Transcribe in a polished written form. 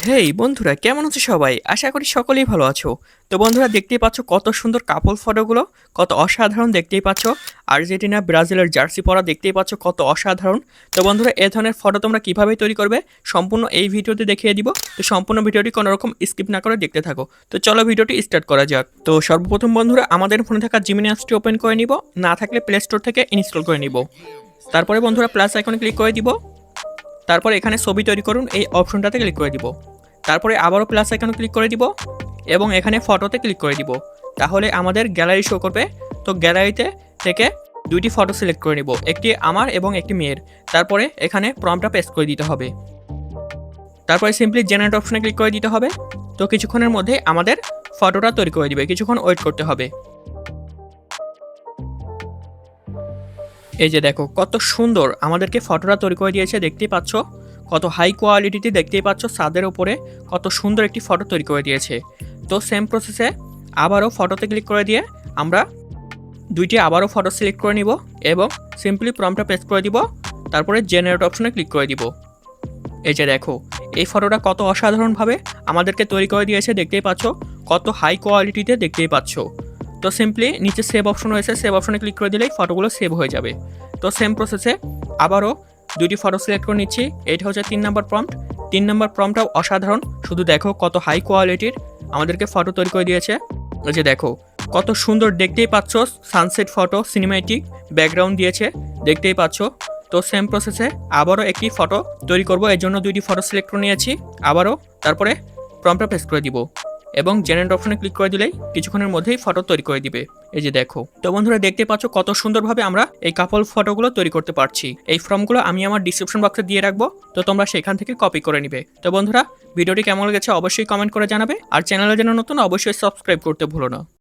হেই বন্ধুরা, কেমন আছো সবাই? আশা করি সকলেই ভালো আছো। তো বন্ধুরা, দেখতেই পাচ্ছ কত সুন্দর কাপল ফটোগুলো, কত অসাধারণ দেখতেই পাচ্ছ। আর্জেন্টিনা ব্রাজিলের জার্সি পরা দেখতেই পাচ্ছ কত অসাধারণ। তো বন্ধুরা, এই ধরনের ফটো তোমরা কিভাবে তৈরি করবে সম্পূর্ণ এই ভিডিওতে দেখিয়ে দিব। তো সম্পূর্ণ ভিডিওটি কোনো রকম স্কিপ না করে দেখতে থাকো। তো চলো ভিডিওটি স্টার্ট করা যাক। তো সর্বপ্রথম বন্ধুরা, আমাদের ফোনে থাকা জিমিনি অ্যাপসটি ওপেন করে নিব, না থাকলে প্লে স্টোর থেকে ইনস্টল করে নিব। তারপরে বন্ধুরা প্লাস আইকনে ক্লিক করে দিব। তারপরে এখানে ছবি তৈরি করুন এই অপশনটাতে ক্লিক করে দিব। তারপরে আবারও প্লাস আইকনে ক্লিক করে দিব এবং এখানে ফটোতে ক্লিক করে দিব। তাহলে আমাদের গ্যালারি শো করবে। তো গ্যালারিতে থেকে দুইটি ফটো সিলেক্ট করে নিব, একটি আমার এবং একটি মেয়ের। তারপরে এখানে প্রম্পটটা পেস্ট করে দিতে হবে। তারপরে সিম্পলি জেনারেট অপশনে ক্লিক করে দিতে হবে। তো কিছুক্ষণের মধ্যে আমাদের ফটোটা তৈরি করে দিবে, কিছুক্ষণ ওয়েট করতে হবে। এই যে দেখো কত সুন্দর আমাদেরকে ফটোটা তৈরি করে দিয়েছে, দেখতেই পাচ্ছ কত হাই কোয়ালিটিতে, দেখতেই পাচ্ছ ছাদের উপরে কত সুন্দর একটি ফটো তৈরি করে দিয়েছে। তো সেম প্রসেসে আবারও ফটোতে ক্লিক করে দিয়ে আমরা দুইটি আবারও ফটো সিলেক্ট করে নিব এবং সিম্পলি প্রম্পটটা পেস্ট করে দিব। তারপরে জেনারেট অপশনে ক্লিক করে দিব। এই যে দেখো এই ফটোটা কত অসাধারণভাবে আমাদেরকে তৈরি করে দিয়েছে, দেখতেই পাচ্ছ কত হাই কোয়ালিটিতে, দেখতেই পাচ্ছ। তো সিম্পলি নিচে সেভ অপশন রয়েছে, সেভ অপশনে ক্লিক করে দিলেই ফটোগুলো সেভ হয়ে যাবে। তো সেম প্রসেসে আবারও দুইটি ফটো সিলেক্ট করে নিচ্ছি। এইটা হচ্ছে 3 নম্বর প্রম্পট। 3 নম্বর প্রম্পটটাও অসাধারণ, শুধু দেখো কত হাই কোয়ালিটির আমাদেরকে ফটো তৈরি করে দিয়েছে। এই যে দেখো কত সুন্দর, দেখতেই পাচ্ছ সানসেট ফটো, সিনেম্যাটিক ব্যাকগ্রাউন্ড দিয়েছে, দেখতেই পাচ্ছ। তো সেম প্রসেসে আবারও একটি ফটো তৈরি করব, এর জন্য দুইটি ফটো সিলেক্ট করে নিয়েছি। আবারও তারপরে প্রম্পটটা পেস্ট করে দিব এবং জেনারেট অপশনে ক্লিক করে দিলেই কিছুক্ষণের মধ্যেই ফটো তৈরি করে দিবে। এই যে দেখো, তো বন্ধুরা দেখতে পাচ্ছ কত সুন্দরভাবে আমরা এই কাপল ফটোগুলো তৈরি করতে পারছি। এই ফর্মগুলো আমি আমার ডিসক্রিপশন বক্সে দিয়ে রাখবো, তো তোমরা সেখান থেকে কপি করে নিবে। তো বন্ধুরা, ভিডিওটি কেমন লেগেছে অবশ্যই কমেন্ট করে জানাবে, আর চ্যানেলের জন্য নতুন অবশ্যই সাবস্ক্রাইব করতে ভুলো না।